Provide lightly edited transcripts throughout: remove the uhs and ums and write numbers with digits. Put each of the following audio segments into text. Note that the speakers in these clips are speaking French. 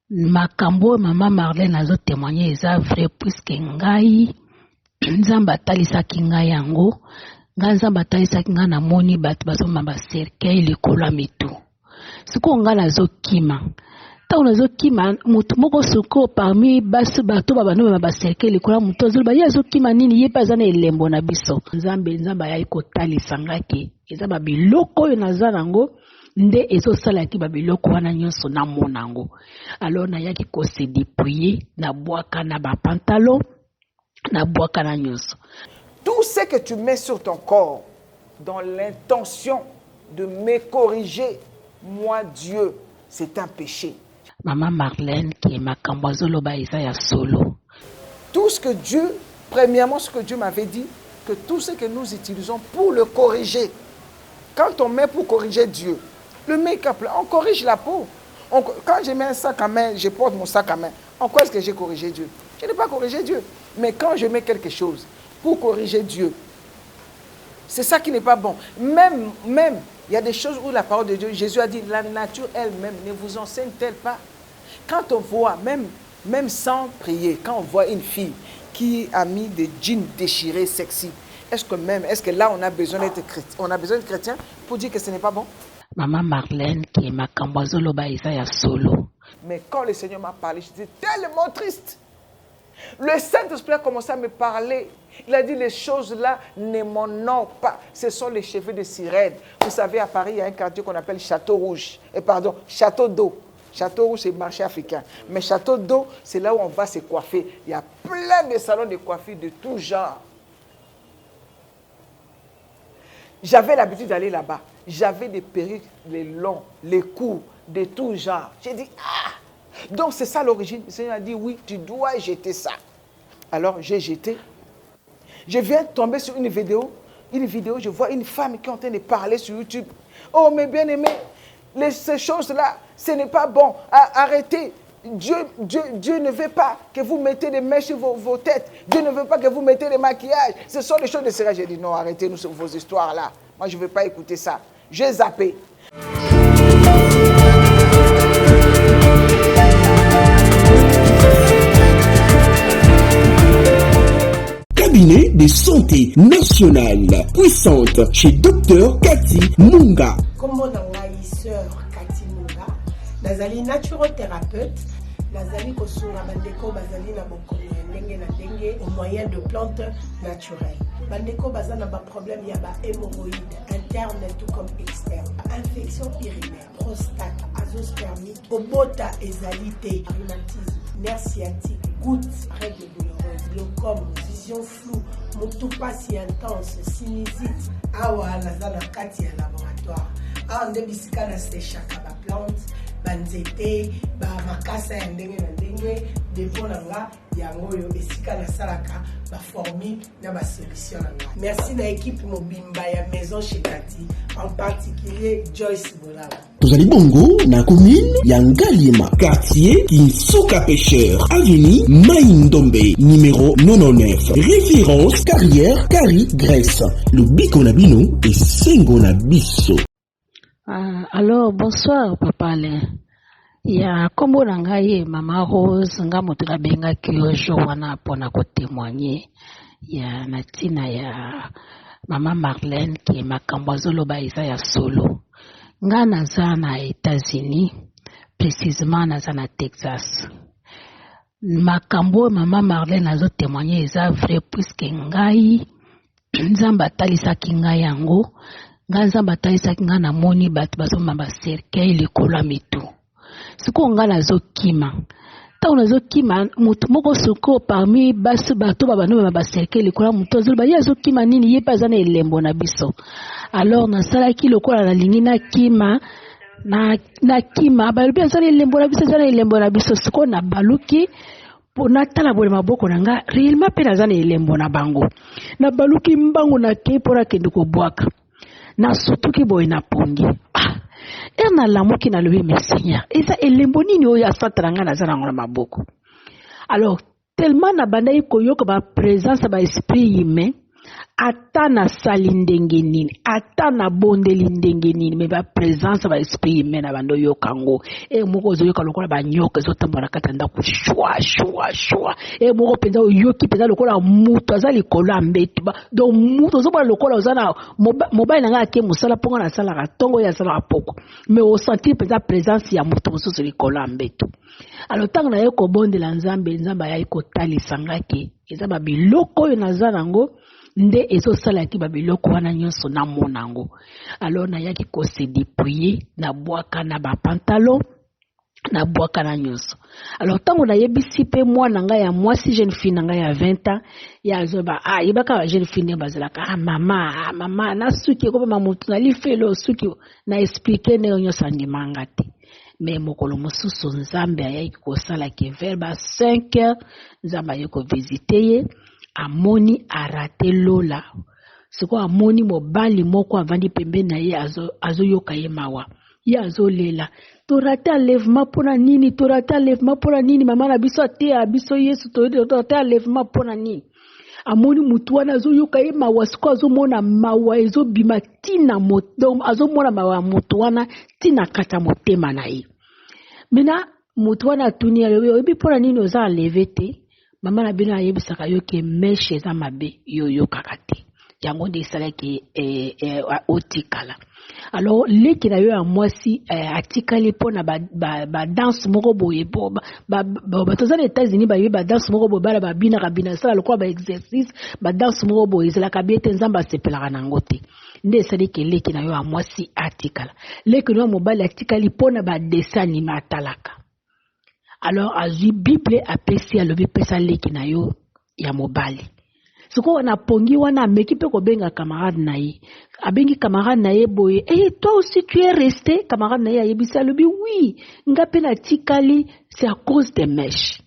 Makambo Maman Marlène azo témoigner eza vrai puisque ngai nzamba atalisaki ngai yango ngai nzamba atalisaki ngai namoni bato bazomema bacercueil likolo ya mitu sikoyo ngai nazokima ntango nazokima motu moko sikoyo parmi basi bato babanomema bacercueil likolo ya motu azoloba ye azokima nini ye mpe aza na elembo na biso nzambe ayai kotalisa ngaki eza babiloko oyo naza nango nde ezosalaki babiloko wana nyonso namona yango alors nayaki kose dépouiller nabwaka na bapantalon nabwaka na nyonso. Tout ce que tu mets sur ton corps dans l'intention de me corriger, moi Dieu, c'est un péché. Maman Marlène qui est makambo azoloba eza ya solo. Tout ce que Dieu, premièrement ce que Dieu m'avait dit, que tout ce que nous utilisons pour le corriger, quand on met pour corriger Dieu, le make-up là, on corrige la peau. Quand je mets un sac à main, je porte mon sac à main. En quoi est-ce que j'ai corrigé Dieu? Je n'ai pas corrigé Dieu. Mais quand je mets quelque chose pour corriger Dieu, c'est ça qui n'est pas bon. Même, il y a des choses où la parole de Dieu, Jésus a dit, la nature elle-même ne vous enseigne-t-elle pas? Quand on voit, même sans prier, quand on voit une fille qui a mis des jeans déchirés, sexy, est-ce que là on a besoin d'être chrétien pour dire que ce n'est pas bon? Maman Marlène qui est makambo azoloba eza ya solo. Mais quand le Seigneur m'a parlé, j'étais tellement triste. Le Saint-Esprit a commencé à me parler. Il a dit les choses là ne m'honorent pas. Ce sont les cheveux de sirène. Vous savez, à Paris, il y a un quartier qu'on appelle Château Rouge. Château d'eau. Château Rouge, c'est le marché africain. Mais Château d'eau, c'est là où on va se coiffer. Il y a plein de salons de coiffure de tout genre. J'avais l'habitude d'aller là-bas. J'avais des perruques, les longs, les courts, de tout genre. J'ai dit, donc c'est ça l'origine. Le Seigneur a dit, oui, tu dois jeter ça. Alors j'ai jeté. Je viens de tomber sur une vidéo, je vois une femme qui est en train de parler sur YouTube. Oh, mes bien-aimés, ces choses-là, ce n'est pas bon. Arrêtez. Dieu ne veut pas que vous mettez des mèches sur vos têtes. Dieu ne veut pas que vous mettez des maquillages. Ce sont les choses de cela. J'ai dit, non, arrêtez vos histoires-là. Moi, je ne veux pas écouter ça. J'ai zappé. Cabinet de santé nationale puissante chez Dr Cathy Munga. Comme on a sœur Cathy Munga, nazali naturothérapeute, nazali kosunga bandeko bazali na bokono ndenge na ndenge au moyen de plantes naturelles. Bandeko bazana ba problème ya ba hémorroïdes interne tout comme externe, infection urinaire, prostate, azoospermite, obota ezalité, rhumatisme, nerf sciatique, gouttes, règles douloureuses, glaucome, vision floue, motupa si intense, sinusite. Awa nazana kati ya laboratoire. Awa nde bisika na stechaka ba plante, banzete, ba makasa ya ndenge na ndenge, depo nanga yango yo esika na salaka ba formule na ba solution nanga. Merci na équipe mobimba ya maison chez Cathy, en particulier Joyce Bolala. Tozali bongo na commune ya Ngaliema, quartier Kinsuka Pêcheur, avenue Maïndombe, numéro 99. Référence carrière Kari Grèce. Le biko na bino et sengo na biso. Alors bonsoir papa Alain. Ya kombo na ngai Mama Rose nga moto na benga kiojo wana pona ko témoigner ya natina ya Mama Marlène qui est makambo azoloba eza ya solo. Nga naza na États-Unis, précisément naza na Texas. Makambo Mama Marlène azo témoigner eza vrai puisque ngai nzamba atalisaki ngai yango. Nga nzamba atalisaki ngai namoni bato bazomema bacercueil likolo ya mitu. Sikoyo ngai nazokima ntango nazokima motu moko sikoyo parmi basi bato babanomema bacercueil likolo ya motu azoloba ye azokima nini ye mpe aza na elembo na biso. Alors nasalaki lokola nalingi nakima balobi aza na elembo na biso aza na elembo na biso sikoyo nabaluki mpo natala boye maboko na nga réellement mpe naza na elembo na bango. Nabaluki mbangu nakei mpo nakende kobwaka. Nasutuki boye na pongi. Na lamuki na lobi Seigneur. Eza elembo nini oyo asatana nga naza nango na maboko. Alors tellement na bandai koyoka ba présence ba esprit humain ata na sali ndenge nini, ata na bondeli ndenge nini, me ba présence ba esprit mena bando yokango moko zoyoka lokola ba nyoka zotambola kata ndako shwa moko penza yoki penza lokola mutu aza likolo ambetu ba donc mutu zoba lokola ozana mobile nanga ke musala ponga na sala ka tongo ya sala poko mais au sentir penza présence ya mutu mosusu likolo ambetu. Alors tant na yeko bondela nzambe ya iko talisa ngaki eza ba biloko oyo naza nango nde ezosalaki babiloko wana nyonso na monango. Alors nayaki kose dépouiller na bwaka na ba pantalon na bwaka na nyonso. Alors tango nayebisi pe mwana ngai ya mwasi jeune fille na ngai ya 20 ans ya zoba yebaka ba jeune fille bazalaka mama na suki ko ba mutu na lifelo suki na expliquer ne nyonso andimanga te. Mais mokolo mosusu nzambe ayaki kosala ke vers 5 heures nzambe ayeko visiter ye amoni arate lola siko amoni mobali moko avandi pembeni na ye azoyoka ye mawa ye azolela torate enlèvement pona nini mama na biso atea biso Yesu torate enlèvement pona nini amoni mutu wana azoyoka ye mawa siko azomona mawa ezobima tina moto azomona mawa mutu wana tina kata motema na ye. Mina mutu wana atuni oyebi pona nini oza enlevé te mama na bino ayebisaka yo ke meshe eza mabe yoyokaka te yango nde esalaki otikala. Alors leki na yo ya mwasi atikali mpona badanse moko boye toza na États-Unis bayebi badanse moko boye bala babina esala lokola baexercice badanse moko boye ezalaka bie te nzambe asepelaka nango te nde esalaki leki na yo ya mwasi atikala. Leki na yo ya mobali atikali mpona badessin anime atalaka. Alors azwi Bible apesi alobi pesa leki na yo ya mobali. Siko wana pongi wana ameki pe kobenga camarade na ye. Abengi camarade na ye boye. Toi aussi tu es resté? Camarade na ye ayebisa alobi oui. Nga pe na tikali c'est à cause des mèches.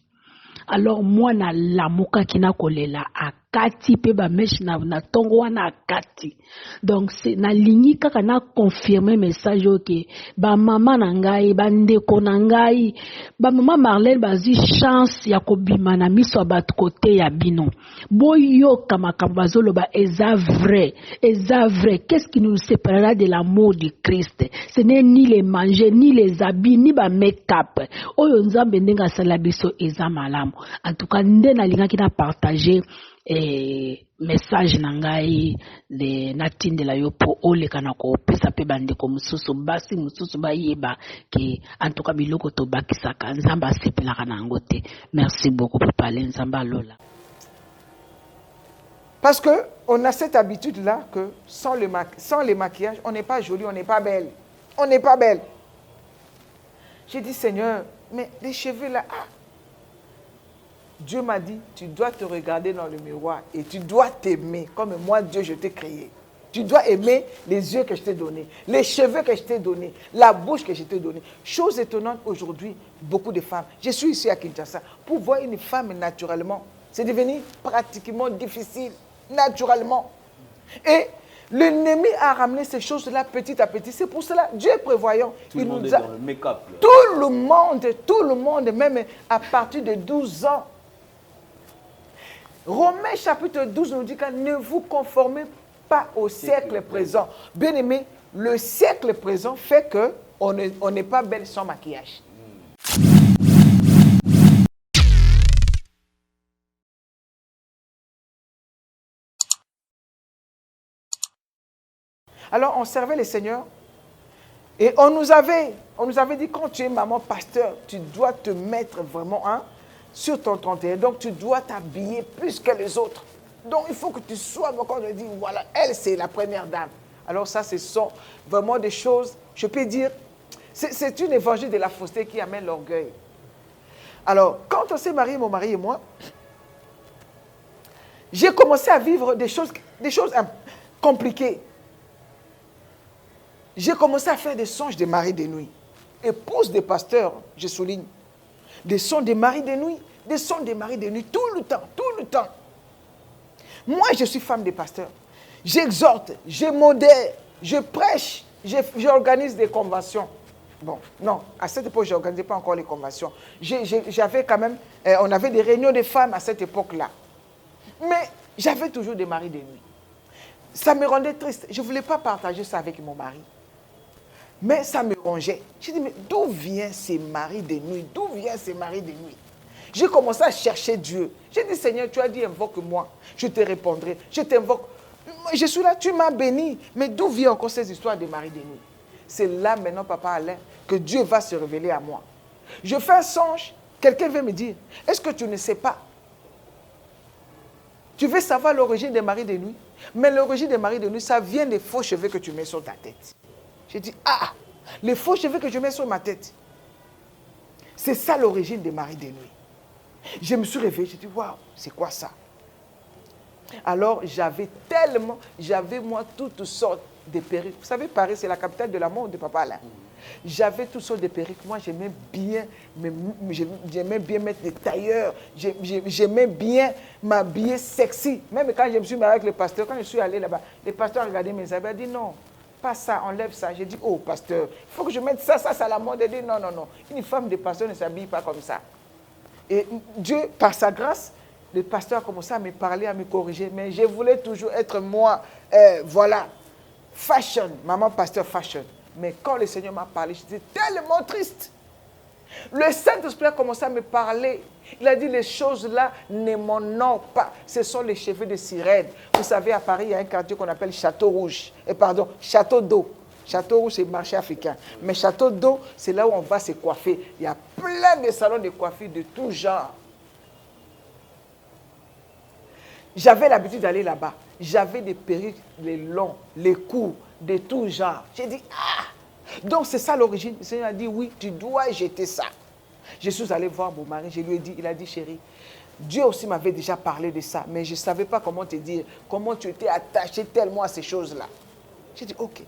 Alors moi na lamuka kina kolela akati pe ba mèche na tongo wana akati. Donc c'est na lingi kaka na confirmer message que ba mama na ngai ba ndeko na ngai ba mama Marlène bazi chance ya kobima na miso bat côté ya bino. Boyo kama kambazolo ba eza vrai. Qu'est-ce qui nous séparera de l'amour du Christ? Ce n'est ni les manger ni les habits ni ba make-up. Oyo nzambe ndenga sala biso eza malamu. En tout cas nde na linga kina partager message nangai de natindela yo po oleka na ko pesa pe bandeko mususu basi mususu bayeba ke en tout cas biloko to bakisaka nzamba asepelaka nango te. Merci beaucoup pour parler nzamba lola. Parce que on a cette habitude là que sans les maquillages on n'est pas jolie, on n'est pas belle. J'ai dit Seigneur, mais les cheveux là Dieu m'a dit, tu dois te regarder dans le miroir et tu dois t'aimer comme moi, Dieu, je t'ai créé. Tu dois aimer les yeux que je t'ai donnés, les cheveux que je t'ai donnés, la bouche que je t'ai donnée. Chose étonnante aujourd'hui, beaucoup de femmes. Je suis ici à Kinshasa. Pour voir une femme naturellement, c'est devenu pratiquement difficile, naturellement. Et l'ennemi a ramené ces choses-là petit à petit. C'est pour cela, Dieu est prévoyant. Tout le monde est dans le make-up. Tout le monde, même à partir de 12 ans. Romains chapitre 12 nous dit que ne vous conformez pas au siècle présent. Bien aimé, le siècle présent fait qu'on n'est pas belle sans maquillage. Alors on servait les seigneurs et on nous avait dit quand tu es maman pasteur, tu dois te mettre vraiment sur ton 31. Donc tu dois t'habiller plus que les autres. Donc il faut que tu sois, quand on dit voilà, elle c'est la première dame. Alors ça ce sont vraiment des choses, je peux dire, c'est une évangile de la fausseté qui amène l'orgueil. Alors quand on s'est marié, mon mari et moi, j'ai commencé à vivre des choses compliquées. J'ai commencé à faire des songes de mari de nuit. Épouse des pasteurs, je souligne. Des songes de mari de nuit. Des songes de mari de nuit, tout le temps. Moi, je suis femme de pasteur. J'exhorte, je modère, je prêche, j'organise des conventions. Bon, non, à cette époque, je n'organisais pas encore les conventions. J'avais quand même, on avait des réunions de femmes à cette époque-là. Mais j'avais toujours des maris de nuit. Ça me rendait triste. Je ne voulais pas partager ça avec mon mari. Mais ça me rongeait. J'ai dit, mais d'où viennent ces maris de nuit? D'où viennent ces maris de nuit? J'ai commencé à chercher Dieu. J'ai dit, Seigneur, tu as dit, invoque-moi. Je te répondrai. Je t'invoque. Je suis là, tu m'as béni. Mais d'où viennent encore ces histoires de maris de nuit? C'est là maintenant, Papa Alain, que Dieu va se révéler à moi. Je fais un songe. Quelqu'un veut me dire, est-ce que tu ne sais pas? Tu veux savoir l'origine des maris de nuit? Mais l'origine des maris de nuit, ça vient des faux cheveux que tu mets sur ta tête. J'ai dit, ah, les faux cheveux que je mets sur ma tête. C'est ça l'origine des maris de nuit. Je me suis réveillé, j'ai dit, waouh, c'est quoi ça? Alors, j'avais moi, toutes sortes de perruques. Vous savez, Paris, c'est la capitale de la mode de Papa Alain. J'avais toutes sortes de perruques. Moi, j'aimais bien mettre des tailleurs. J'aimais bien m'habiller sexy. Même quand je me suis marié avec le pasteur, quand je suis allé là-bas, le pasteur a regardé mes habits, il a dit non, pas ça, enlève ça. J'ai dit, oh, pasteur, il faut que je mette ça, c'est la mode. Il a dit, non. Une femme de pasteur ne s'habille pas comme ça. Et Dieu, par sa grâce, le pasteur a commencé à me parler, à me corriger. Mais je voulais toujours être moi, fashion, maman pasteur fashion. Mais quand le Seigneur m'a parlé, j'étais tellement triste. Le Saint-Esprit a commencé à me parler. Il a dit, les choses là ne m'honorent pas. Ce sont les cheveux de sirène. Vous savez, à Paris, il y a un quartier qu'on appelle Château Rouge. Château d'eau. Château Rouge, c'est le marché africain. Mais Château d'eau, c'est là où on va se coiffer. Il y a plein de salons de coiffure de tout genre. J'avais l'habitude d'aller là-bas. J'avais des perruques, les longs, les courts, de tout genre. J'ai dit, ah! Donc c'est ça l'origine. Le Seigneur a dit, oui, tu dois jeter ça. Je suis allé voir mon mari, je lui ai dit, il a dit, chérie, Dieu aussi m'avait déjà parlé de ça, mais je ne savais pas comment te dire, comment tu étais attaché tellement à ces choses-là. J'ai dit, ok.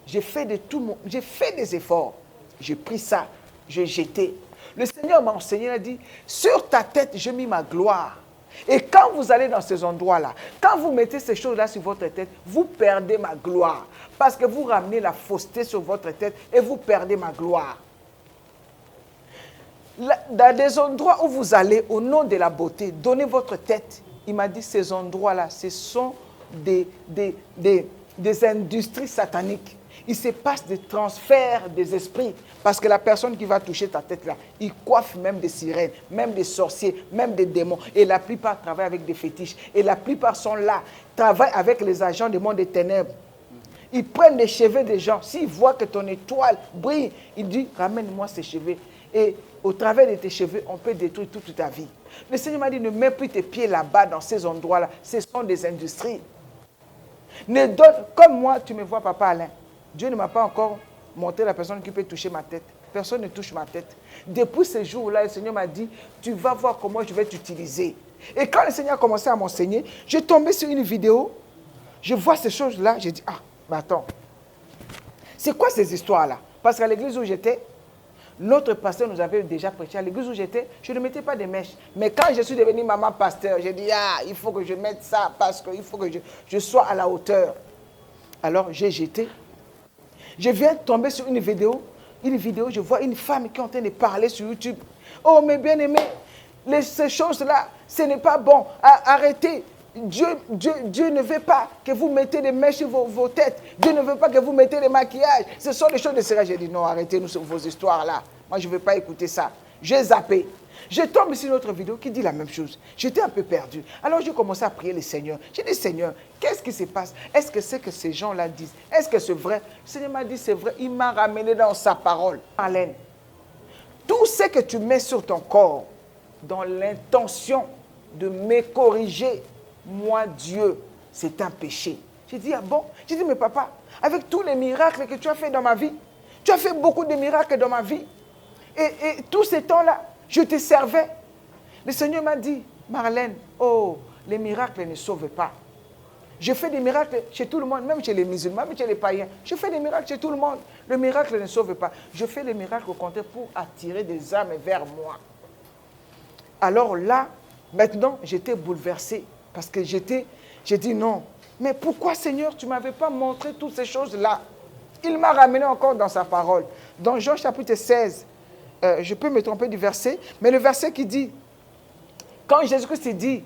J'ai fait des efforts. J'ai pris ça, j'ai jeté. Le Seigneur m'a enseigné, il a dit, sur ta tête, j'ai mis ma gloire. Et quand vous allez dans ces endroits-là, quand vous mettez ces choses-là sur votre tête, vous perdez ma gloire. Parce que vous ramenez la fausseté sur votre tête et vous perdez ma gloire. Dans des endroits où vous allez, au nom de la beauté, donnez votre tête. Il m'a dit, ces endroits-là, ce sont des industries sataniques. Il se passe des transferts des esprits. Parce que la personne qui va toucher ta tête là, il coiffe même des sirènes, même des sorciers, même des démons. Et la plupart travaillent avec des fétiches. Et la plupart sont là, travaillent avec les agents du monde des ténèbres. Ils prennent les cheveux des gens. S'ils voient que ton étoile brille, ils disent, ramène-moi ces cheveux. Et au travers de tes cheveux, on peut détruire toute ta vie. Le Seigneur m'a dit, ne mets plus tes pieds là-bas, dans ces endroits-là. Ce sont des industries. Ne donne, comme moi, tu me vois, Papa Alain. Dieu ne m'a pas encore montré la personne qui peut toucher ma tête. Personne ne touche ma tête. Depuis ce jour-là, le Seigneur m'a dit, tu vas voir comment je vais t'utiliser. Et quand le Seigneur a commencé à m'enseigner, j'ai tombé sur une vidéo, je vois ces choses-là, j'ai dit, ah, mais attends, c'est quoi ces histoires-là? Parce qu'à l'église où j'étais, notre pasteur nous avait déjà prêché. À l'église où j'étais, je ne mettais pas de mèches. Mais quand je suis devenue maman pasteur, j'ai dit, ah, il faut que je mette ça parce qu'il faut que je sois à la hauteur. Alors, j'ai jeté. Je viens de tomber sur une vidéo, je vois une femme qui est en train de parler sur YouTube. Oh, mes bien-aimés, ces choses-là, ce n'est pas bon. Arrêtez. Dieu ne veut pas que vous mettez des mèches sur vos têtes. Dieu ne veut pas que vous mettez des maquillages. Ce sont des choses de cela. J'ai dit, non, arrêtez-nous sur vos histoires-là. Moi, je ne veux pas écouter ça. J'ai zappé. Je tombe sur une autre vidéo qui dit la même chose. J'étais un peu perdu. Alors, j'ai commencé à prier le Seigneur. J'ai dit, Seigneur, qu'est-ce qui se passe? Est-ce que c'est que ces gens-là disent? Est-ce que c'est vrai? Le Seigneur m'a dit, c'est vrai. Il m'a ramené dans sa parole. Alain, tout ce que tu mets sur ton corps, dans l'intention de me corriger, moi, Dieu, c'est un péché. J'ai dit, ah bon? J'ai dit, mais papa, avec tous les miracles que tu as fait dans ma vie, tu as fait beaucoup de miracles dans ma vie. Et tous ces temps-là, je te servais. Le Seigneur m'a dit, Marlène, oh, les miracles ne sauvent pas. Je fais des miracles chez tout le monde, même chez les musulmans, même chez les païens. Je fais des miracles chez tout le monde. Le miracle ne sauve pas. Je fais des miracles au contraire pour attirer des âmes vers moi. Alors là, maintenant, j'étais bouleversé. Parce que j'ai dit non. Mais pourquoi, Seigneur, tu ne m'avais pas montré toutes ces choses-là? Il m'a ramené encore dans sa parole. Dans Jean chapitre 16, je peux me tromper du verset, mais le verset qui dit, quand Jésus-Christ dit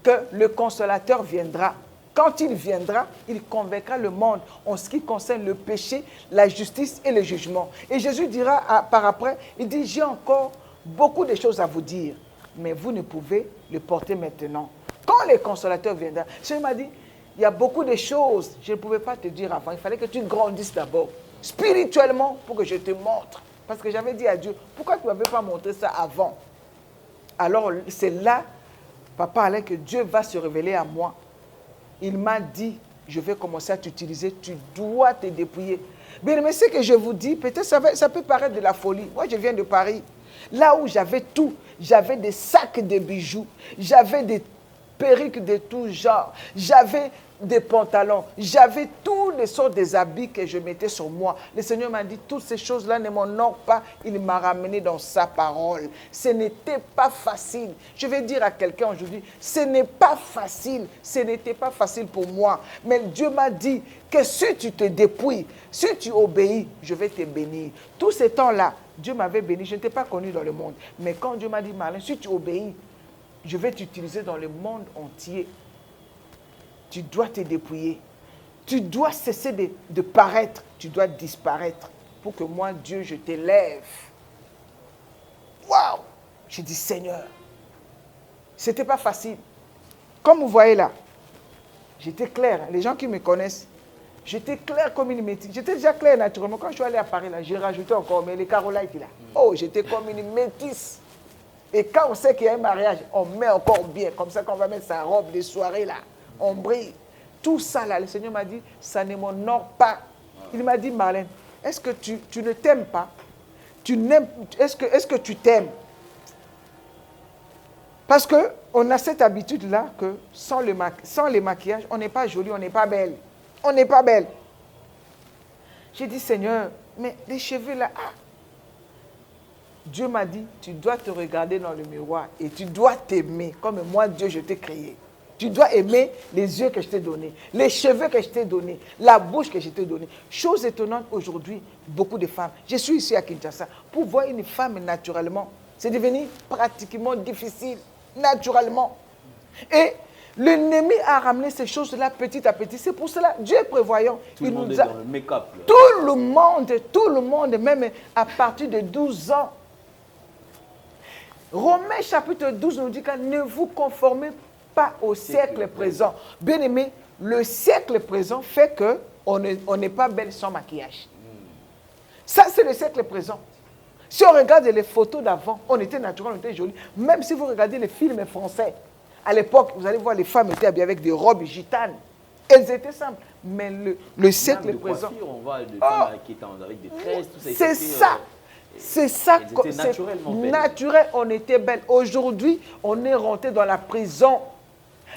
que le consolateur viendra, Quand il viendra, il convaincra le monde en ce qui concerne le péché, la justice et le jugement. Et Jésus dira par après, il dit, j'ai encore beaucoup de choses à vous dire, mais vous ne pouvez le porter maintenant. Quand les consolateurs viendront, Jésus m'a dit, il y a beaucoup de choses, je ne pouvais pas te dire avant, il fallait que tu grandisses d'abord, spirituellement, pour que je te montre. Parce que j'avais dit à Dieu, pourquoi tu ne m'avais pas montré ça avant? Alors c'est là, Papa Alain, que Dieu va se révéler à moi. Il m'a dit, je vais commencer à t'utiliser, tu dois te dépouiller. Mais ce que je vous dis, peut-être ça peut paraître de la folie. Moi, je viens de Paris, là où j'avais tout. J'avais des sacs de bijoux, j'avais des perruques de tout genre, j'avais des pantalons, j'avais toutes les sortes des habits que je mettais sur moi. Le Seigneur m'a dit, toutes ces choses-là ne m'honorent pas. Il m'a ramené dans sa parole. Ce n'était pas facile. Je vais dire à quelqu'un aujourd'hui, ce n'est pas facile. Ce n'était pas facile pour moi. Mais Dieu m'a dit que si tu te dépouilles, si tu obéis, je vais te bénir. Tout ce temps-là, Dieu m'avait béni. Je ne t'ai pas connu dans le monde. Mais quand Dieu m'a dit, Marlène, si tu obéis, je vais t'utiliser dans le monde entier. Tu dois te dépouiller. Tu dois cesser de paraître. Tu dois disparaître pour que moi, Dieu, je t'élève. Waouh! J'ai dit, Seigneur, ce n'était pas facile. Comme vous voyez là, j'étais clair. Les gens qui me connaissent, j'étais clair comme une métisse. J'étais déjà clair naturellement. Quand je suis allé à Paris, là, j'ai rajouté encore, mais les carolites là. Oh, j'étais comme une métisse. Et quand on sait qu'il y a un mariage, on met encore bien. Comme ça, quand on va mettre sa robe de soirée là, on brille. Tout ça là, le Seigneur m'a dit, ça ne m'honore pas. Il m'a dit, Marlène, est-ce que tu ne t'aimes pas? Est-ce que tu t'aimes? Parce qu'on a cette habitude-là que sans les maquillages, on n'est pas joli, on n'est pas belle. On n'est pas belle. J'ai dit, Seigneur, mais les cheveux là, Dieu m'a dit, tu dois te regarder dans le miroir et tu dois t'aimer comme moi, Dieu, je t'ai créé. Tu dois aimer les yeux que je t'ai donnés, les cheveux que je t'ai donnés, la bouche que je t'ai donnée. Chose étonnante aujourd'hui, beaucoup de femmes. Je suis ici à Kinshasa. Pour voir une femme naturellement, c'est devenu pratiquement difficile, naturellement. Et l'ennemi a ramené ces choses-là petit à petit. C'est pour cela, Dieu est prévoyant. Tout le monde est dans le make-up. Tout le monde, même à partir de 12 ans. Romains chapitre 12 nous dit que ne vous conformez pas au siècle présent. Bien aimé, le siècle présent fait qu'on n'est pas belle sans maquillage. Ça, c'est le siècle présent. Si on regarde les photos d'avant, on était naturel, on était joli. Même si vous regardez les films français, à l'époque, vous allez voir, les femmes étaient habillées avec des robes gitanes. Elles étaient simples. Mais le siècle présent... Coiffure, on voit des femmes qui étaient avec des tresses, tout ça. C'est ça. C'est ça. Elles étaient naturellement belles. Naturel, on était belles. Aujourd'hui, on est rentré dans la prison.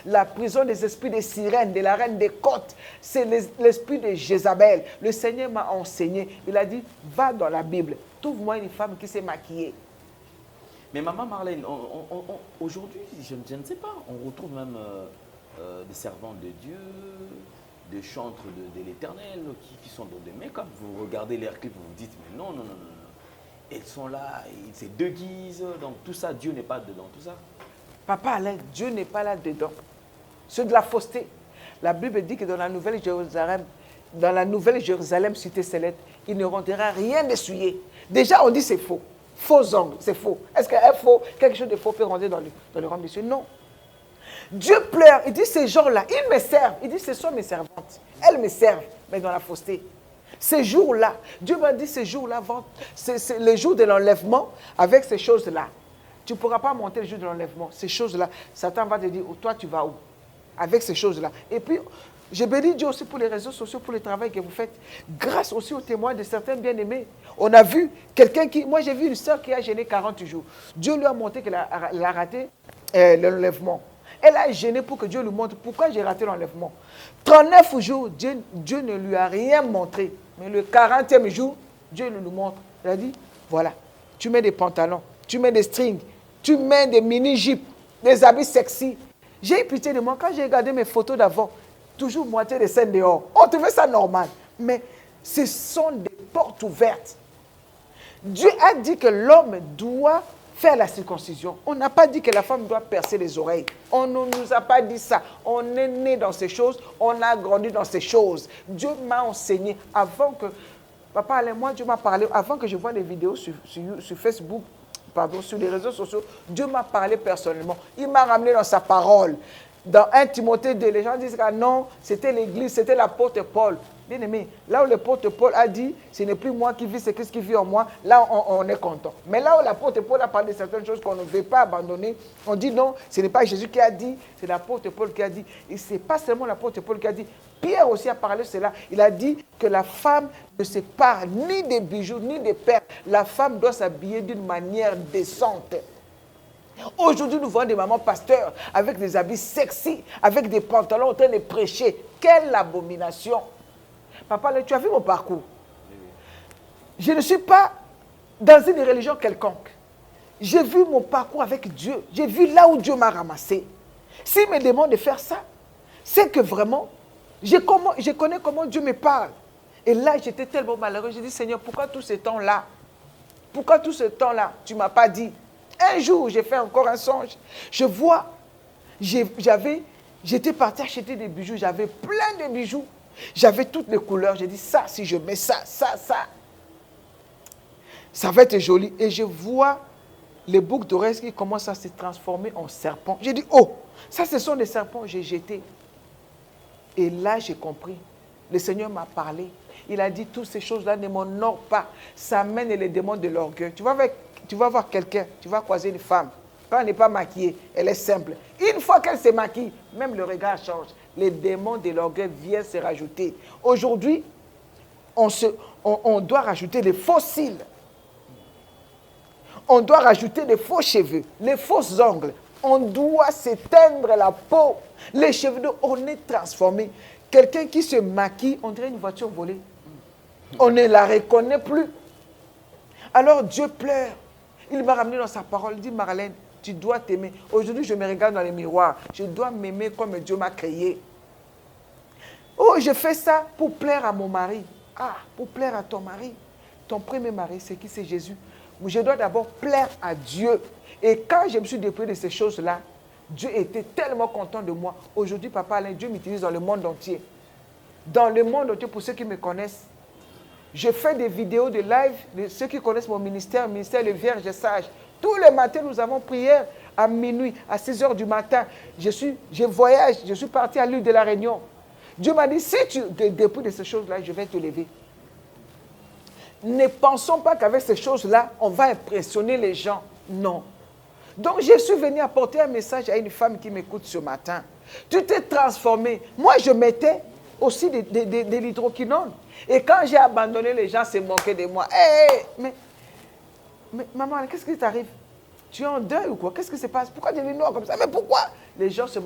La prison des esprits des sirènes, de la reine des côtes. C'est l'esprit de Jézabel. Le Seigneur m'a enseigné. Il a dit, va dans la Bible. Trouve-moi une femme qui s'est maquillée. Mais maman Marlène, aujourd'hui, je ne sais pas, on retrouve même des servantes de Dieu, des chantres de l'Éternel qui sont dans des make-up. Vous regardez les clips, vous vous dites, mais non. Elles sont là, ils se déguisent. Donc tout ça, Dieu n'est pas dedans, tout ça. Papa Alain, Dieu n'est pas là-dedans. C'est de la fausseté. La Bible dit que dans la Nouvelle Jérusalem, cité céleste, il ne rentrera rien d'essuyé. Déjà, on dit c'est faux. Faux ongles, c'est faux. Est-ce quelque chose de faux peut rentrer dans le royaume des cieux? Non. Dieu pleure. Il dit ces gens-là, ils me servent. Il dit ce sont mes servantes. Elles me servent, mais dans la fausseté. Ces jours-là, Dieu m'a dit ces jours-là, c'est le jour de l'enlèvement avec ces choses-là. Tu ne pourras pas monter le jour de l'enlèvement. Ces choses-là, Satan va te dire, toi tu vas où? Avec ces choses-là. Et puis, je bénis Dieu aussi pour les réseaux sociaux, pour le travail que vous faites. Grâce aussi aux témoins de certains bien-aimés. On a vu quelqu'un qui... Moi, j'ai vu une sœur qui a gêné 40 jours. Dieu lui a montré qu'elle a raté l'enlèvement. Elle a gêné pour que Dieu lui montre pourquoi j'ai raté l'enlèvement. 39 jours, Dieu ne lui a rien montré. Mais le 40e jour, Dieu lui montre. Il a dit, voilà, tu mets des pantalons, tu mets des strings, tu mets des mini-jupes, des habits sexy. J'ai eu pitié de moi quand j'ai regardé mes photos d'avant. Toujours moitié des scènes dehors. On trouvait ça normal. Mais ce sont des portes ouvertes. Dieu a dit que l'homme doit faire la circoncision. On n'a pas dit que la femme doit percer les oreilles. On ne nous a pas dit ça. On est né dans ces choses, on a grandi dans ces choses. Dieu m'a enseigné avant que... Papa Alain, moi, Dieu m'a parlé, avant que je voie les vidéos sur Facebook, pardon, sur les réseaux sociaux, Dieu m'a parlé personnellement. Il m'a ramené dans sa parole. Dans 1 Timothée 2, les gens disent que non, c'était l'église, c'était l'apôtre Paul. Bien aimé, là où l'apôtre Paul a dit, ce n'est plus moi qui vis, c'est Christ qui vit en moi, là on est content. Mais là où l'apôtre Paul a parlé de certaines choses qu'on ne veut pas abandonner, on dit non, ce n'est pas Jésus qui a dit, c'est l'apôtre Paul qui a dit. Et ce n'est pas seulement l'apôtre Paul qui a dit, Pierre aussi a parlé de cela. Il a dit que la femme ne se sépare ni des bijoux, ni des perles. La femme doit s'habiller d'une manière décente. Aujourd'hui, nous voyons des mamans pasteurs avec des habits sexy, avec des pantalons en train de prêcher. Quelle abomination! Papa, tu as vu mon parcours? Je ne suis pas dans une religion quelconque. J'ai vu mon parcours avec Dieu. J'ai vu là où Dieu m'a ramassé. S'il me demande de faire ça, c'est que vraiment, je connais comment Dieu me parle. Et là, j'étais tellement malheureux. J'ai dit, Seigneur, pourquoi tout ce temps-là? Pourquoi tout ce temps-là, tu ne m'as pas dit? Un jour, j'ai fait encore un songe. Je vois, j'étais parti acheter des bijoux. J'avais plein de bijoux. J'avais toutes les couleurs. J'ai dit, ça, si je mets ça, ça va être joli. Et je vois les boucles d'oreilles qui commencent à se transformer en serpents. J'ai dit, oh, ça, ce sont des serpents. J'ai jeté. Et là, j'ai compris. Le Seigneur m'a parlé. Il a dit, toutes ces choses-là ne m'honorent pas. Ça mène les démons de l'orgueil. Tu vas voir quelqu'un, tu vas croiser une femme. Quand elle n'est pas maquillée, elle est simple. Une fois qu'elle se maquille, même le regard change. Les démons de l'orgueil viennent se rajouter. Aujourd'hui, on doit rajouter des faux cils. On doit rajouter des faux cheveux, les faux ongles. On doit s'éteindre la peau. Les cheveux, on est transformé. Quelqu'un qui se maquille, on dirait une voiture volée. On ne la reconnaît plus. Alors Dieu pleure. Il m'a ramené dans sa parole. Il dit, Marlène, tu dois t'aimer. Aujourd'hui, je me regarde dans le miroir. Je dois m'aimer comme Dieu m'a créé. Oh, je fais ça pour plaire à mon mari. Ah, pour plaire à ton mari. Ton premier mari, c'est qui? C'est Jésus. Je dois d'abord plaire à Dieu. Et quand je me suis dépouillé de ces choses-là, Dieu était tellement content de moi. Aujourd'hui, Papa Alain, Dieu m'utilise dans le monde entier. Dans le monde entier, pour ceux qui me connaissent. Je fais des vidéos de live, ceux qui connaissent mon ministère, le Vierge Sage. Tous les matins, nous avons prière à minuit, à 6h du matin. Je voyage, je suis parti à l'île de la Réunion. Dieu m'a dit, si tu te dépouilles de ces choses-là, je vais te lever. Ne pensons pas qu'avec ces choses-là, on va impressionner les gens. Non. Donc, je suis venu apporter un message à une femme qui m'écoute ce matin. Tu t'es transformé. Moi, je mettais aussi de l'hydroquinone. Et quand j'ai abandonné, les gens se moquaient de moi. Hey, mais maman, qu'est-ce qui t'arrive? Tu es en deuil ou quoi? Qu'est-ce qui se passe? Pourquoi tu es noir comme ça? Mais pourquoi? Les gens se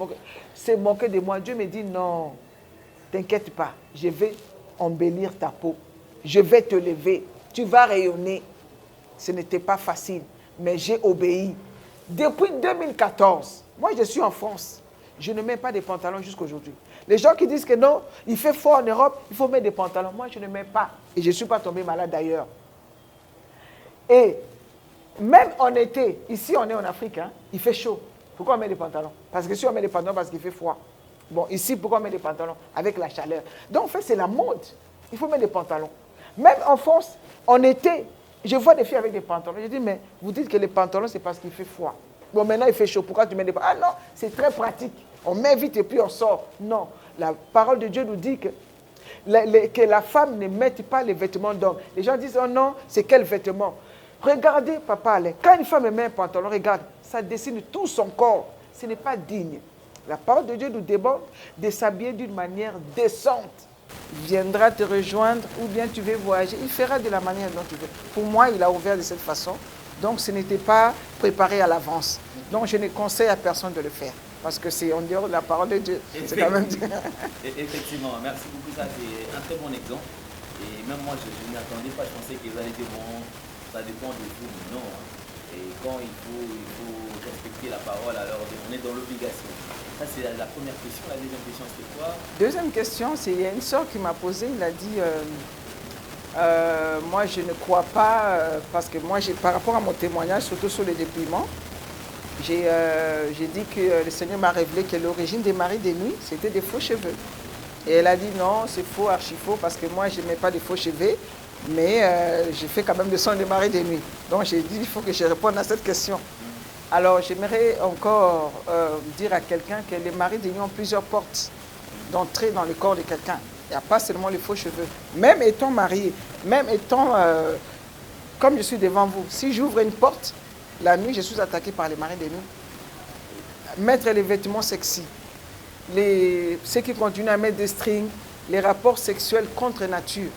moquaient de moi. Dieu me dit, non, t'inquiète pas. Je vais embellir ta peau. Je vais te lever. Tu vas rayonner. Ce n'était pas facile, mais j'ai obéi. Depuis 2014, moi je suis en France. Je ne mets pas de pantalons jusqu'aujourd'hui. Les gens qui disent que non, il fait froid en Europe, il faut mettre des pantalons. Moi, je ne mets pas. Et je ne suis pas tombé malade d'ailleurs. Et même en été, ici on est en Afrique, hein, il fait chaud. Pourquoi on met des pantalons? Parce que si on met des pantalons, parce qu'il fait froid. Bon, ici, pourquoi on met des pantalons? Avec la chaleur. Donc, en fait, c'est la mode. Il faut mettre des pantalons. Même en France, en été, je vois des filles avec des pantalons. Je dis, mais vous dites que les pantalons, c'est parce qu'il fait froid. Bon, maintenant, il fait chaud. Pourquoi tu mets des pantalons? Ah non, c'est très pratique. On met vite et puis on sort. Non, la parole de Dieu nous dit que la femme ne mette pas les vêtements d'homme. Les gens disent, oh non, c'est quel vêtement? Regardez, papa Alain, quand une femme met un pantalon, regarde, ça dessine tout son corps. Ce n'est pas digne. La parole de Dieu nous demande de s'habiller d'une manière décente. Il viendra te rejoindre ou bien tu veux voyager. Il fera de la manière dont tu veux. Pour moi, il a ouvert de cette façon. Donc, ce n'était pas préparé à l'avance. Donc, je ne conseille à personne de le faire. Parce que c'est en dehors de la parole de Dieu. C'est quand même... Effectivement, merci beaucoup. Ça, c'est un très bon exemple. Et même moi, je ne m'y attendais pas. Je pensais qu'ils allaient dire, bon, ça dépend de vous. Non. Et quand il faut respecter la parole, alors on est dans l'obligation. Ça, c'est la première question. La deuxième question, c'est quoi? Deuxième question, c'est il y a une soeur qui m'a posé, il a dit, Moi, je ne crois pas, parce que moi, par rapport à mon témoignage, surtout sur le dépouillement, j'ai dit que le Seigneur m'a révélé que l'origine des maris des nuits, c'était des faux cheveux. Et elle a dit non, c'est faux, archi faux, parce que moi, je ne mets pas de faux cheveux, mais j'ai fait quand même le son des maris des nuits. Donc, j'ai dit, il faut que je réponde à cette question. Alors, j'aimerais encore dire à quelqu'un que les maris des nuits ont plusieurs portes d'entrée dans le corps de quelqu'un. Il n'y a pas seulement les faux cheveux. Même étant marié, même étant, comme je suis devant vous, si j'ouvre une porte, la nuit, je suis attaqué par les maris des nuits. Mettre les vêtements sexy, ceux qui continuent à mettre des strings, les rapports sexuels contre nature,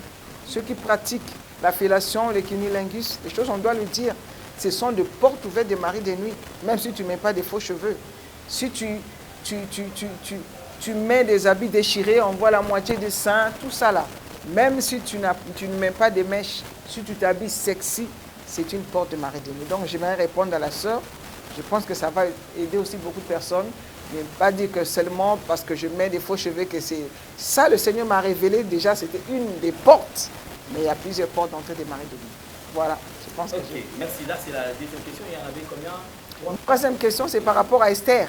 ceux qui pratiquent la fellation, le cunnilingus, les choses, on doit le dire. Ce sont des portes ouvertes des maris des nuits, même si tu ne mets pas des faux cheveux. Si tu mets des habits déchirés, on voit la moitié des seins, tout ça là. Même si tu ne mets pas des mèches, si tu t'habilles sexy, c'est une porte de mari de nuit. Donc j'aimerais répondre à la sœur. Je pense que ça va aider aussi beaucoup de personnes. Ne pas dire que seulement parce que je mets des faux cheveux que c'est... Ça, le Seigneur m'a révélé déjà, c'était une des portes. Mais il y a plusieurs portes d'entrée des maris de nuit. Voilà, je pense que Ok, merci. Là, c'est la deuxième question. Il y en avait combien? La troisième question, c'est par rapport à Esther.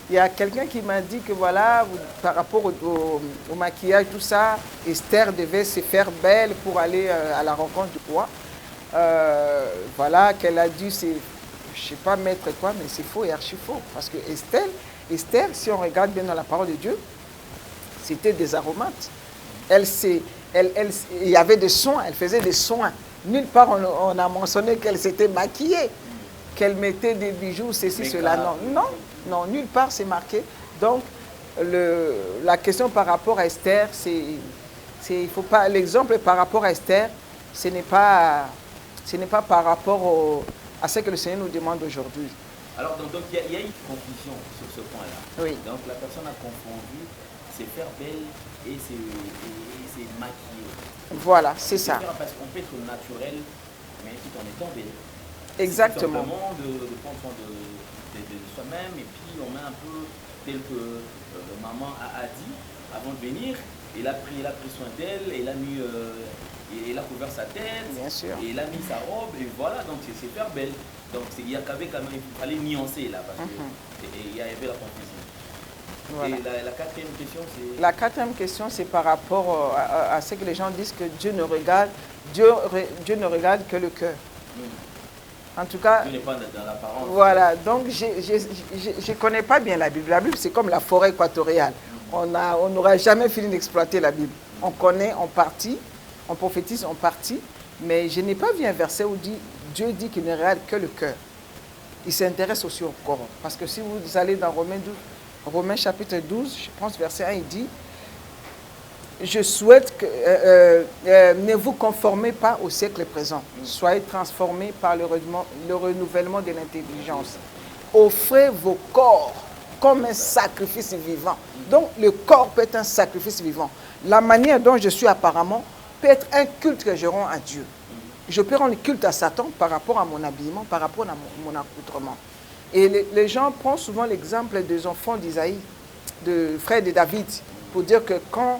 Il y a quelqu'un qui m'a dit que voilà, par rapport au maquillage, tout ça, Esther devait se faire belle pour aller à la rencontre du roi. Voilà, qu'elle a dû, je ne sais pas mettre quoi, mais c'est faux et archi faux. Parce que Esther, si on regarde bien dans la parole de Dieu, c'était des aromates. Il y avait des soins, elle faisait des soins. Nulle part on a mentionné qu'elle s'était maquillée, qu'elle mettait des bijoux, ceci, cela. Non, nulle part c'est marqué. Donc, la question par rapport à Esther, il faut pas, l'exemple par rapport à Esther, ce n'est pas par rapport à ce que le Seigneur nous demande aujourd'hui. Alors, donc il y a une confusion sur ce point-là. Oui. Donc, la personne a confondu se faire belle et se maquiller. Voilà, c'est ça. Parce qu'on peut être naturel, mais tout en étant belle. Exactement. C'est simplement de prendre soin de soi-même, et puis on met un peu tel que maman a dit avant de venir. Elle a pris soin d'elle, elle a mis, elle a couvert sa tête, bien sûr. Et elle a mis sa robe, et voilà, donc c'est faire belle. Donc il y a quand même, il fallait nuancer là, parce qu'il y avait la confusion. Voilà. Et la quatrième question, c'est... La quatrième question, c'est par rapport à ce que les gens disent que Dieu ne regarde que le cœur. En tout cas, Dieu n'est pas dans l'apparence. Voilà, donc je ne connais pas bien la Bible. La Bible, c'est comme la forêt équatoriale. On n'aura jamais fini d'exploiter la Bible. On connaît en partie, on prophétise en partie, mais je n'ai pas vu un verset où Dieu dit qu'il ne regarde que le cœur. Il s'intéresse aussi au corps. Parce que si vous allez dans Romains chapitre 12, je pense verset 1, il dit « Je souhaite que ne vous conformez pas au siècle présent. Soyez transformés par le renouvellement de l'intelligence. Offrez vos corps comme un sacrifice vivant. » Donc le corps peut être un sacrifice vivant. La manière dont je suis apparemment peut être un culte que je rends à Dieu. Je peux rendre culte à Satan par rapport à mon habillement, par rapport à mon accoutrement. Et les gens prennent souvent l'exemple des enfants d'Isaïe, de frère de David, pour dire que quand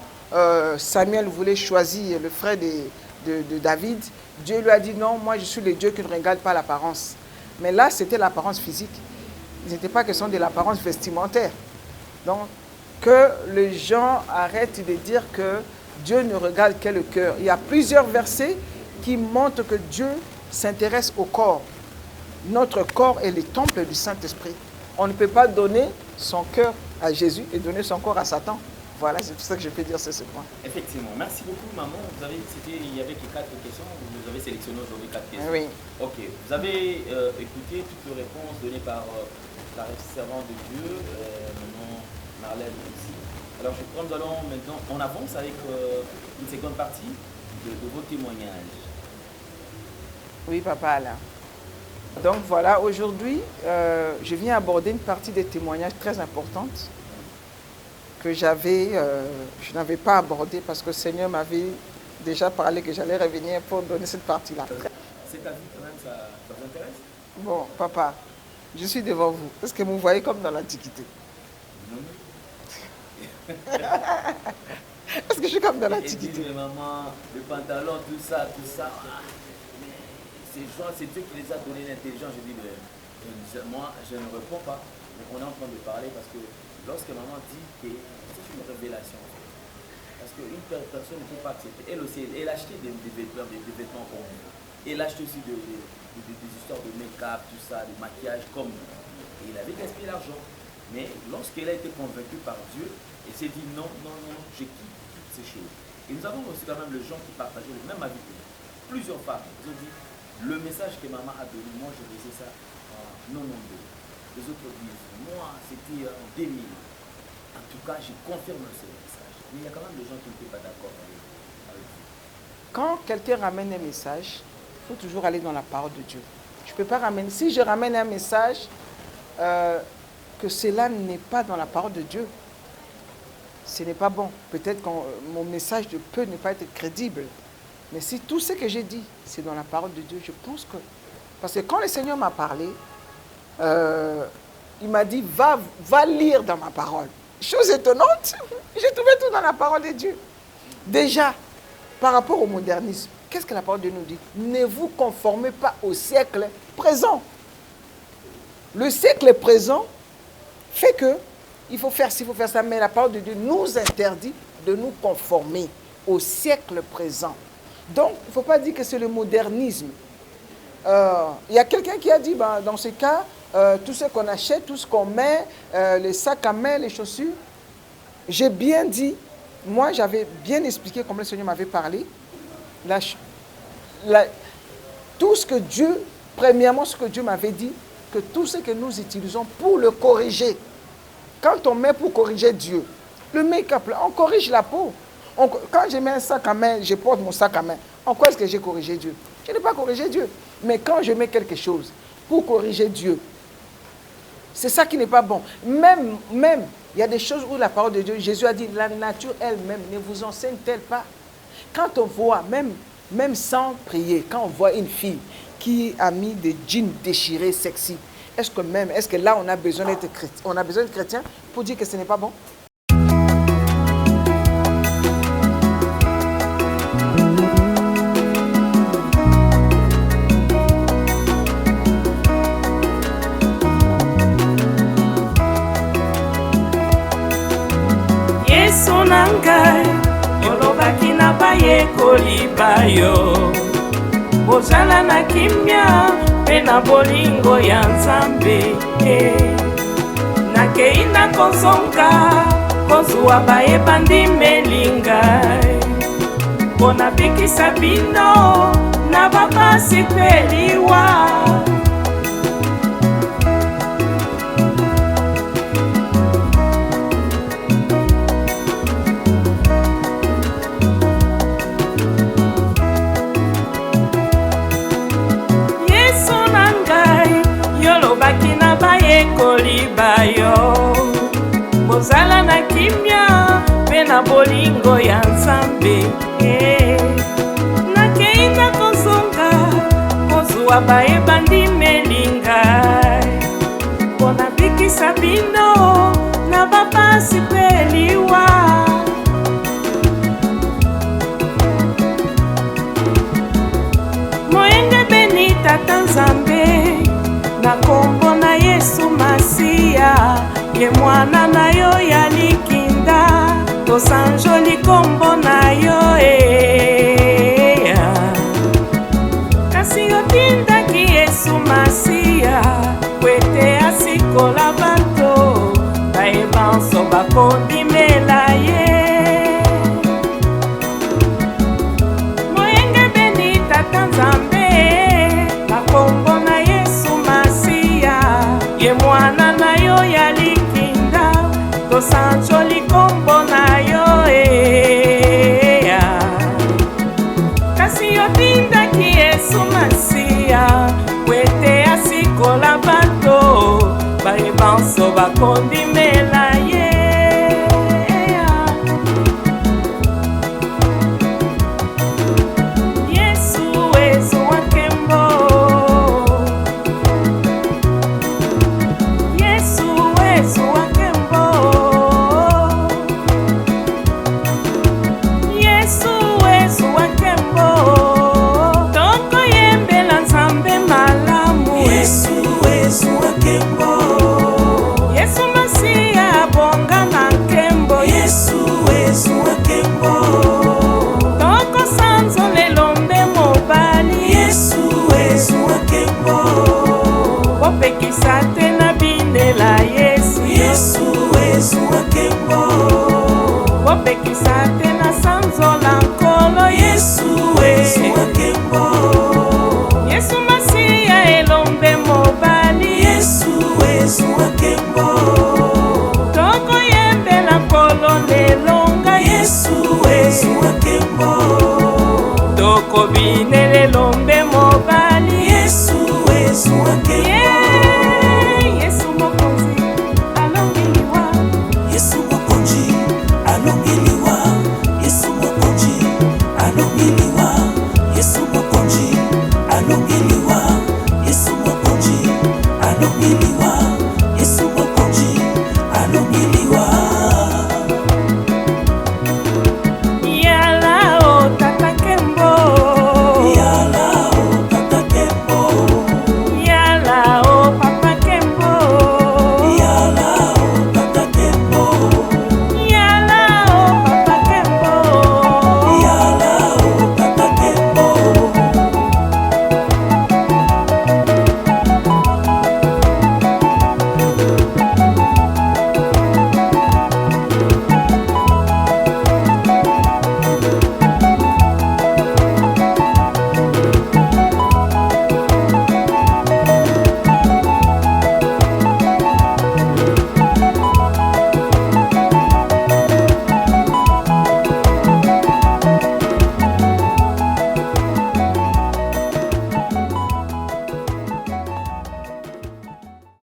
Samuel voulait choisir le frère de David, Dieu lui a dit non, moi je suis le Dieu qui ne regarde pas l'apparence. Mais là, c'était l'apparence physique. Il n'était pas question de l'apparence vestimentaire. Donc, que les gens arrêtent de dire que Dieu ne regarde que le cœur. Il y a plusieurs versets qui montrent que Dieu s'intéresse au corps. Notre corps est le temple du Saint-Esprit. On ne peut pas donner son cœur à Jésus et donner son corps à Satan. Voilà, c'est tout ça que je peux dire sur ce point. Effectivement. Merci beaucoup, maman. Il y avait que 4 questions. Vous avez sélectionné aujourd'hui 4 questions. Oui. Ok. Vous avez écouté toutes les réponses données par la servante de Dieu, maman Marlène aussi. Alors, nous allons maintenant, on avance avec une seconde partie de vos témoignages. Oui, papa, là. Donc voilà, aujourd'hui, je viens aborder une partie des témoignages très importantes que je n'avais pas abordé parce que le Seigneur m'avait déjà parlé que j'allais revenir pour donner cette partie-là. C'est à vie quand même, ça vous intéresse? Bon, papa, je suis devant vous. Est-ce que vous me voyez comme dans l'Antiquité? Parce que je suis comme dans Et l'antiquité. dit, mais maman, le pantalon, tout ça, ah, mais c'est Dieu qui les a donné l'intelligence. Je dis, mais moi, je ne réponds pas. Mais on est en train de parler parce que lorsque maman dit que c'est une révélation, parce qu'une personne ne peut pas accepter. Elle aussi, elle achetait des vêtements comme nous. Elle achetait aussi des histoires de make-up, tout ça, de maquillage comme nous. Et il avait gaspillé l'argent. Mais lorsqu'elle a été convaincue par Dieu, elle s'est dit non, je quitte toutes ces choses. Et nous avons aussi quand même les gens qui partageaient le même avis. Plusieurs femmes. Ils ont dit, le message que maman a donné, moi je faisais ça en 92. Les autres disent, moi c'était en 2000. En tout cas, je confirme ce message. Mais il y a quand même des gens qui n'étaient pas d'accord avec vous. Quand quelqu'un ramène un message, il faut toujours aller dans la parole de Dieu. Je ne peux pas ramener. Si je ramène un message, que cela n'est pas dans la parole de Dieu, ce n'est pas bon. Peut-être que mon message peut ne pas être crédible. Mais si tout ce que j'ai dit, c'est dans la parole de Dieu, je pense que... Parce que quand le Seigneur m'a parlé, il m'a dit, va lire dans ma parole. Chose étonnante, j'ai trouvé tout dans la parole de Dieu. Déjà, par rapport au modernisme, qu'est-ce que la parole de Dieu nous dit? Ne vous conformez pas au siècle présent. Le siècle présent fait que il faut faire ci, il faut faire ça, mais la parole de Dieu nous interdit de nous conformer au siècle présent. Donc, il ne faut pas dire que c'est le modernisme. Il y a quelqu'un qui a dit, dans ce cas, tout ce qu'on achète, tout ce qu'on met, les sacs à main, les chaussures, j'ai bien dit, moi j'avais bien expliqué comme le Seigneur m'avait parlé, tout ce que Dieu, premièrement ce que Dieu m'avait dit, que tout ce que nous utilisons pour le corriger, quand on met pour corriger Dieu, le make-up, on corrige la peau. Quand je mets un sac à main, je porte mon sac à main, en quoi est-ce que j'ai corrigé Dieu? Je n'ai pas corrigé Dieu. Mais quand je mets quelque chose pour corriger Dieu, c'est ça qui n'est pas bon. Même, il y a des choses où la parole de Dieu, Jésus a dit, la nature elle-même ne vous enseigne-t-elle pas? Quand on voit, même sans prier, quand on voit une fille qui a mis des jeans déchirés, sexy, est-ce que là on a besoin d'être chrétien pour dire que ce n'est pas bon? Yesu nangai olobaki na bayekoli bayo bozala na kimia mpe na bolingo ya Nzambe nakei na kozonga kozwa bayebandimeli ngai mpo nabikisa bino na bapasi mpe liwa bayekoli bayo bozala na kimia mpe na bolingo ya Nzambe nakei na kozonga kozwa bayebandimeli ngai mpo nabikisa bino na bapasi mpe liwa moyenge beni tata Nzambe na kombo na Yesu Masiya ye mwana na yo ya likinda tosanjoli kombo na yo kasi otindaki Yesu Masiya kwete asikola bato bayebanso bakondimela ye moyenge beni tata Nzambe na kombo na Yesu Masiya ye mwana na yo ya likinda tosanjoli kombo na yo kasi otindaki Yesu Masiya kwete asikola bato bayebanso bakondimela ye Yesu ezo wakembo Yesu ezo wakembo topekisa te na sanzola nkolo Yesu wakembo. Yesu Masiya elombe mobali Yesu wakembo. Toko yembela nkolo nelonga Yesu wakembo. Toko bine